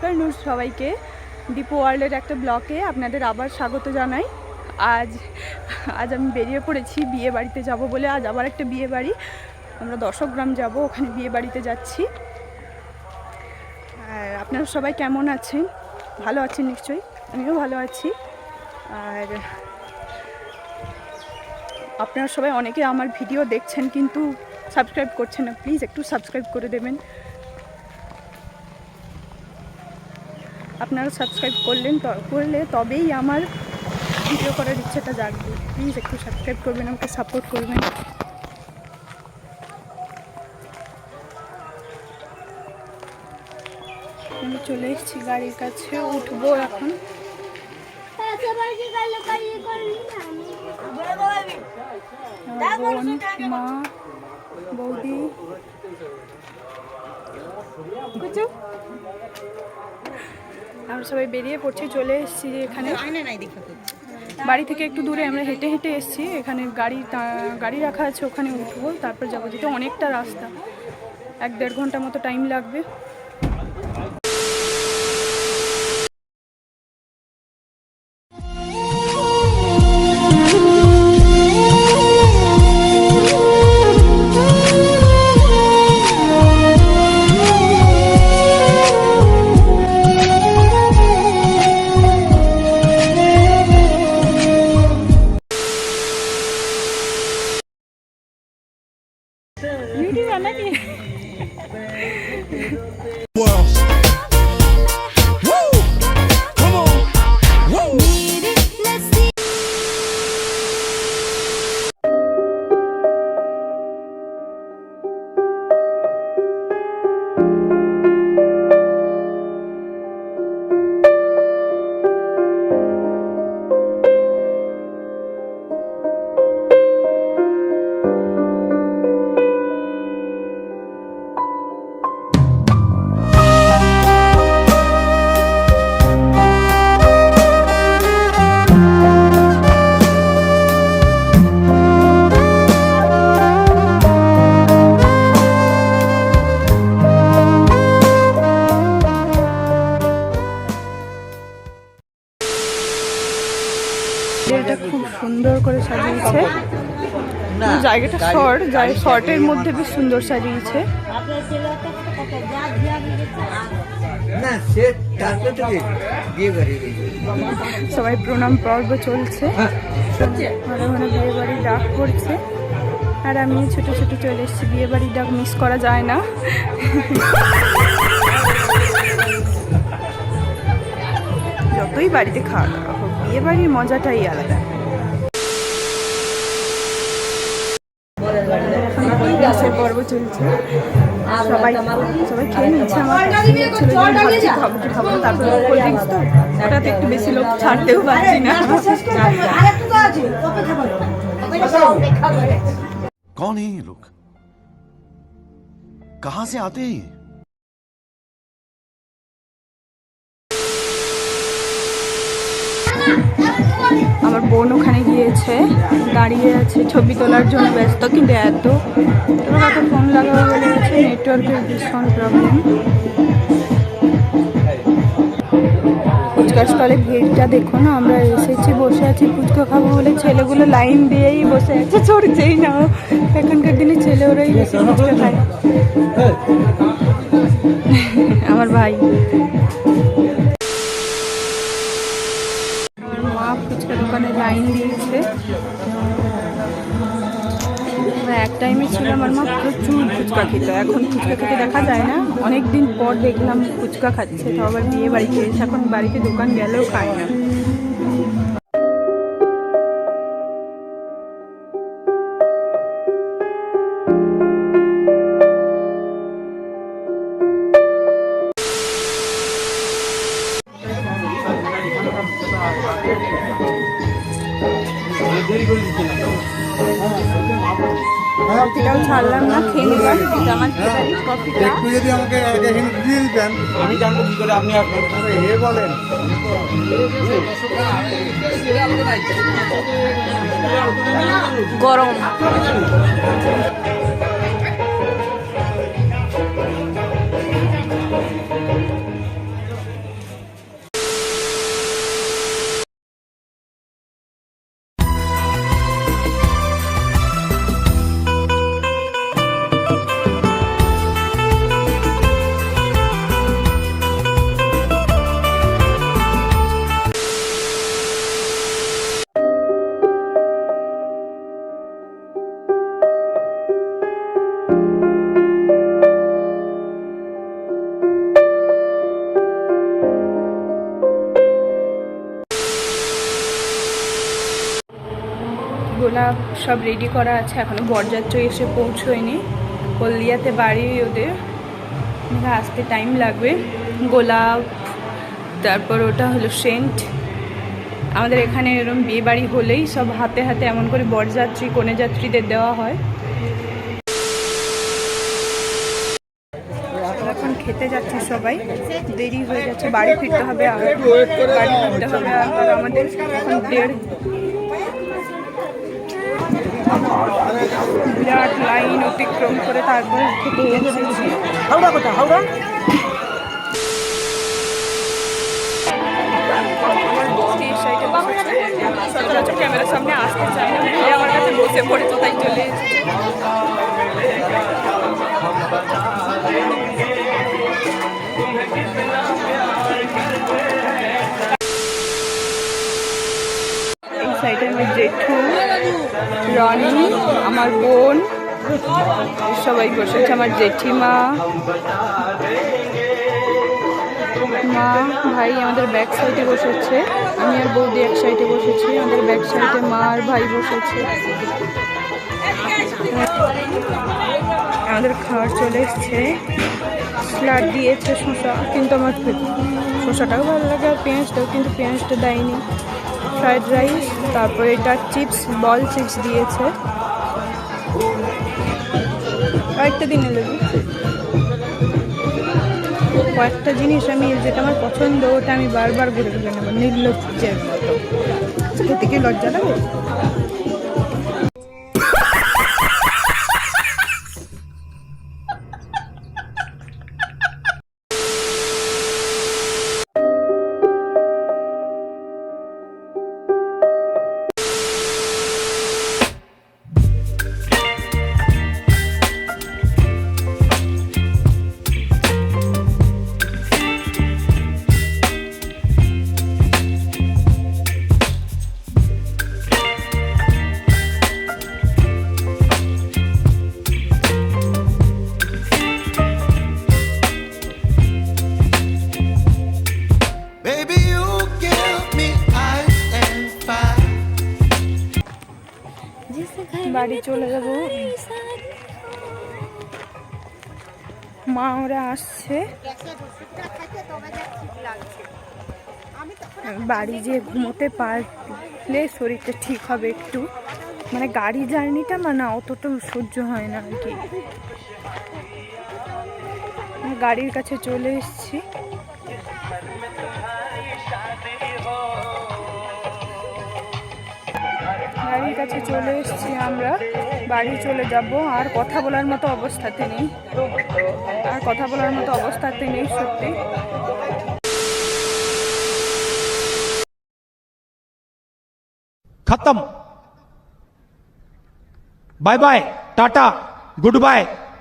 Afternoon সবাইকে। দীপু ওয়ার্ল্ডের একটা ব্লগে আপনাদের আবার স্বাগত জানাই। আজ আমি বেরিয়ে পড়েছি বিয়ে বাড়িতে যাব বলে। আজ আবার একটা বিয়ে বাড়ি, আমরা 10 গ্রাম যাব, ওখানে বিয়ে বাড়িতে যাচ্ছি। আর আপনারা সবাই কেমন আছেন? ভালো আছেন নিশ্চয়ই, আমিও ভালো আছি। আর আপনারা সবাই অনেকে আমার ভিডিও দেখছেন কিন্তু সাবস্ক্রাইব করছেন না, প্লিজ একটু সাবস্ক্রাইব করে দেবেন। আপনারা সাবস্ক্রাইব করলে তবেই আমার ভিডিও করার ইচ্ছাটা জাগবে। প্লিজ একটু সাবস্ক্রাইব করবেন, আমাকে সাপোর্ট করবেন। আমি চলে এসেছি গাড়ির কাছে, উঠবো এখন। বোন, মা, বৌদি, আমরা সবাই বেরিয়ে পড়ছি, চলে এসেছি এখানে। বাড়ি থেকে একটু দূরে আমরা হেঁটে হেঁটে এসেছি। এখানে গাড়ি রাখা আছে, ওখানে উঠবো, তারপর যাবো। যেটা অনেকটা রাস্তা, 1-1.5 ঘন্টা মতো টাইম লাগবে। এটা খুব সুন্দর করে সাজিয়েছে, জায়গাটা শর্টের মধ্যে বেশ সুন্দর সাজিয়েছে। সবাই প্রণাম পর্ব চলছে, ঘরে ঘরে বিয়ে বাড়ির ডাক পড়ছে। আর আমি ছোট ছোট চলে এসেছি, বিয়ে বাড়ির ডাক মিস করা যায় না। যতই বাড়িতে খাওয়া দাওয়া হোক, বিয়ে বাড়ির মজাটাই আলাদা। পর্ব চলছে, সবাই খেয়ে নিচ্ছে। আমার খাবো, তারপর কোল্ড ড্রিঙ্কস, তো ওটাতে একটু বেশি লোক ছাড়তেও পারছি না। कौन है ये लोग? कहां से आते हैं? আমার বোন ওখানে গিয়েছে, দাঁড়িয়ে আছে, ছবি তোলার জন্য ব্যস্ত। কিন্তু এত ফোন লাগাবো বলে গেছে, নেটওয়ার্কের ভীষণ প্রবলেম। ফুচকা স্টলে ভিড়টা দেখো না। আমরা এসেছি, বসে আছি ফুচকা খাবো বলে, ছেলেগুলো লাইন দিয়েই বসে আছে, চড়ছেই না। এখনকার দিনে ছেলে ওরাই বেশি ফুচকা খায়। আমার ভাই, মা ফুচকা দোকানে লাইন দিয়েছে। এক টাইমে ছিল আমার মা প্রচুর ফুচকা খেত, এখন ফুচকা খেতে দেখা যায় না। অনেক দিন পর দেখলাম ফুচকা খাচ্ছে, তো আবার বিয়ে বাড়িতে এসে এখন বাড়িতে দোকান গেলেও খায় না। কফিটাও ছাড়লাম না, খেয়ে নিলাম। আমার কফিটা একটু যদি আমাকে দিয়ে দিতেন, আমি জানবো কি করে আপনি বলেন। গরম সব রেডি করা আছে, এখনো বরযাত্রী এসে পৌঁছয়নি। হলদিয়াতে বাড়ি ওদের, আসতে টাইম লাগবে। গোলাপ, তারপর ওটা হলো সেন্ট। আমাদের এখানে এরকম বিয়ে বাড়ি হলেই সব হাতে হাতে এমন করে বরযাত্রী কনে যাত্রীদের দেওয়া হয়। এখন খেতে যাচ্ছি সবাই, দেরি হয়ে যাচ্ছে, বাড়ি ফিরতে হবে। আর বাড়ি ফিরতে হবে আর আমাদের এখন বিরাট লাইন অতিক্রম করে তারপর খেতে এসেছি। সচরাচর ক্যামেরার সামনে আসতে চাই না, আমার কাছে বসে পড়েছে, তাই চলে এসেছে। এই সাইডে আমার জেঠু, রনি, আমার বোন সবাই বসেছে, আমার জেঠিমা, মা, ভাই আমাদের ব্যাক সাইডে বসেছে, আমি আর বৌদি এক সাইডে বসেছি, আমাদের ব্যাক সাইডে মা আর ভাই বসেছে। আমাদের খাবার চলে এসছে, স্যালাড দিয়েছে, শসা, কিন্তু আমার শসাটাও ভালো লাগে আর পেঁয়াজটাও, কিন্তু পেঁয়াজটা দেয়নি। ফ্রাইড রাইস, তারপরে এটা চিপস, বল চিপস দিয়েছে। কয়েকটা দিনে লেবু, কয়েকটা জিনিস আমি যেটা আমার পছন্দ ওটা আমি বারবার ঘুরে ঘুরে নেবো, নির্লজ্জের মতো। খেতে কি লজ্জা লাগে? Baby, you give me ice and fire. বাড়ি চলে যাব, মা ওরা আসছে। বাড়ি যে ঘুমোতে পারলে শরীরটা ঠিক হবে একটু, মানে গাড়ি জার্নিটা মানে অতটা সহ্য হয় না আর কি। গাড়ির কাছে চলে এসেছি, বাড়ির কাছে চলে এসেছি আমরা, বাড়ি চলে যাব। আর কথা বলার মতো অবস্থাতে নেই, আর কথা বলার মতো অবস্থাতে নেই সত্যি। खत्म, bye bye, tata, good bye.